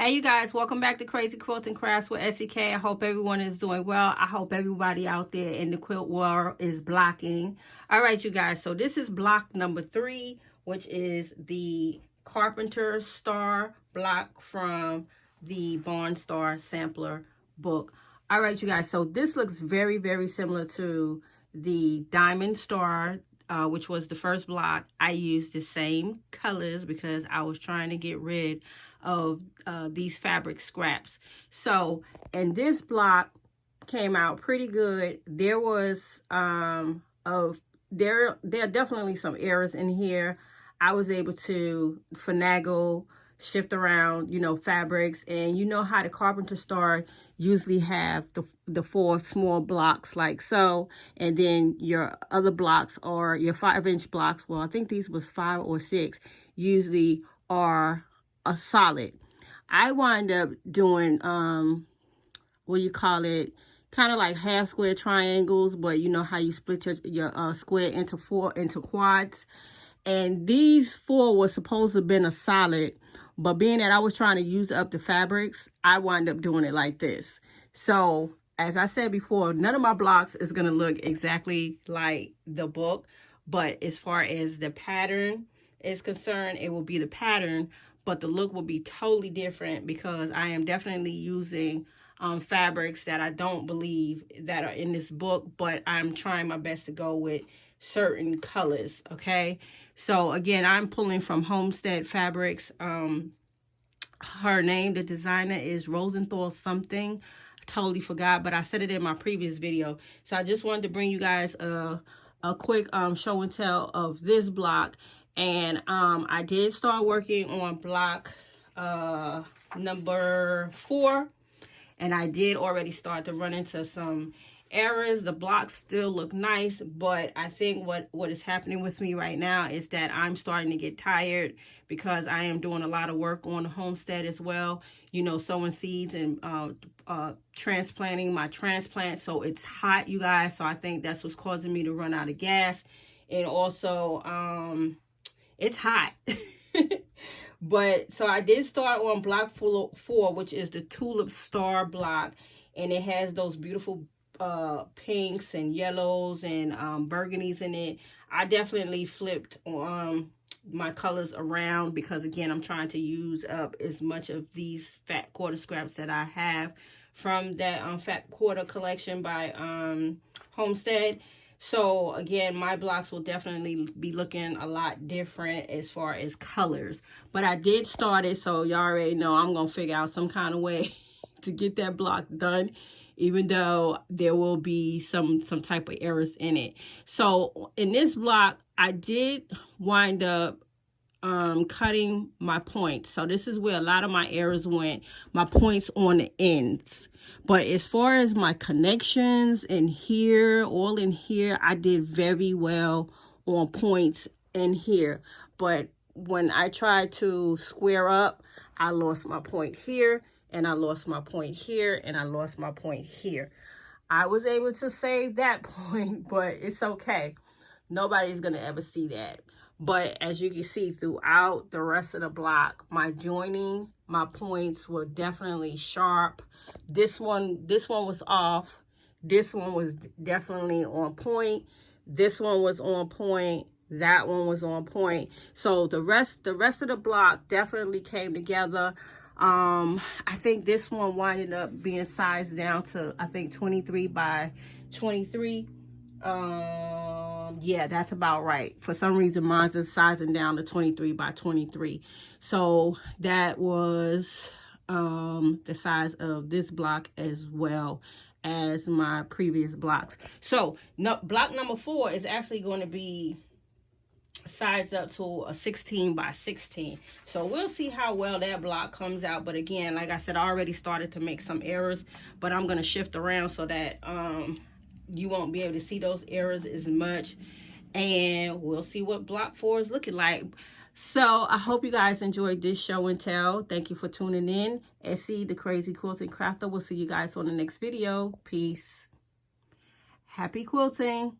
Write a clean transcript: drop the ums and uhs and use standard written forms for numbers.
Hey you guys, welcome back to Crazy Quilt and Crafts with SEK. I hope everyone is doing well. I hope everybody out there in the quilt world is blocking. All right, you guys, so this is block number 3, which is the Carpenter Star block from the Barn Star Sampler book. All right, you guys, so this looks very, very similar to the Diamond Star, which was the first block. I used the same colors because I was trying to get rid of these fabric scraps. So, and this block came out pretty good. There was there are definitely some errors in here. I was able to finagle, shift around, you know, fabrics, and you know how the Carpenter Star usually have the 4 small blocks like so, and then your other blocks or your 5-inch blocks, well, I think these was 5 or 6, usually are a solid. I wind up doing what you call it, kind of like half square triangles, but you know how you split your square into 4 into quads. And these 4 were supposed to have been a solid, but being that I was trying to use up the fabrics, I wind up doing it like this. So as I said before, none of my blocks is going to look exactly like the book, but as far as the pattern is concerned, it will be the pattern, but the look will be totally different because I am definitely using fabrics that I don't believe that are in this book, but I'm trying my best to go with certain colors, okay? So again, I'm pulling from Homestead Fabrics. Her name, the designer, is Rosenthal something. I totally forgot, but I said it in my previous video. So I just wanted to bring you guys a quick show and tell of this block. And I did start working on block number 4, and I did already start to run into some errors. The blocks still look nice, but I think what is happening with me right now is that I'm starting to get tired because I am doing a lot of work on the homestead as well, you know, sowing seeds and transplanting my transplant. So it's hot, you guys, so I think that's what's causing me to run out of gas. And also it's hot. But so I did start on block 4, which is the Tulip Star block, and it has those beautiful pinks and yellows and burgundies in it. I definitely flipped my colors around because again, I'm trying to use up as much of these fat quarter scraps that I have from that fat quarter collection by Homestead. So again, my blocks will definitely be looking a lot different as far as colors. But I did start it, so y'all already know I'm going to figure out some kind of way to get that block done, even though there will be some type of errors in it. So in this block, I did wind up cutting my points. So this is where a lot of my errors went, my points on the ends. But as far as my connections in here, all in here, I did very well on points in here. But when I tried to square up, I lost my point here, and I lost my point here, and I lost my point here. I was able to save that point, but it's okay. Nobody's going to ever see that. But as you can see throughout the rest of the block, my joining, my points were definitely sharp. This one was off. This one was definitely on point. This one was on point. That one was on point. So the rest of the block definitely came together. I think this one winded up being sized down to, I think, 23 by 23. Yeah, that's about right. For some reason, mine's is sizing down to 23 by 23. So that was the size of this block as well as my previous blocks. So block number 4 is actually going to be sized up to a 16 by 16. So we'll see how well that block comes out. But again, like I said, I already started to make some errors, but I'm going to shift around so that you won't be able to see those errors as much, and we'll see what block 4 is looking like. So I hope you guys enjoyed this show and tell. Thank you for tuning in. SE, the Crazy Quilting Crafter. We'll see you guys on the next video. Peace. Happy quilting.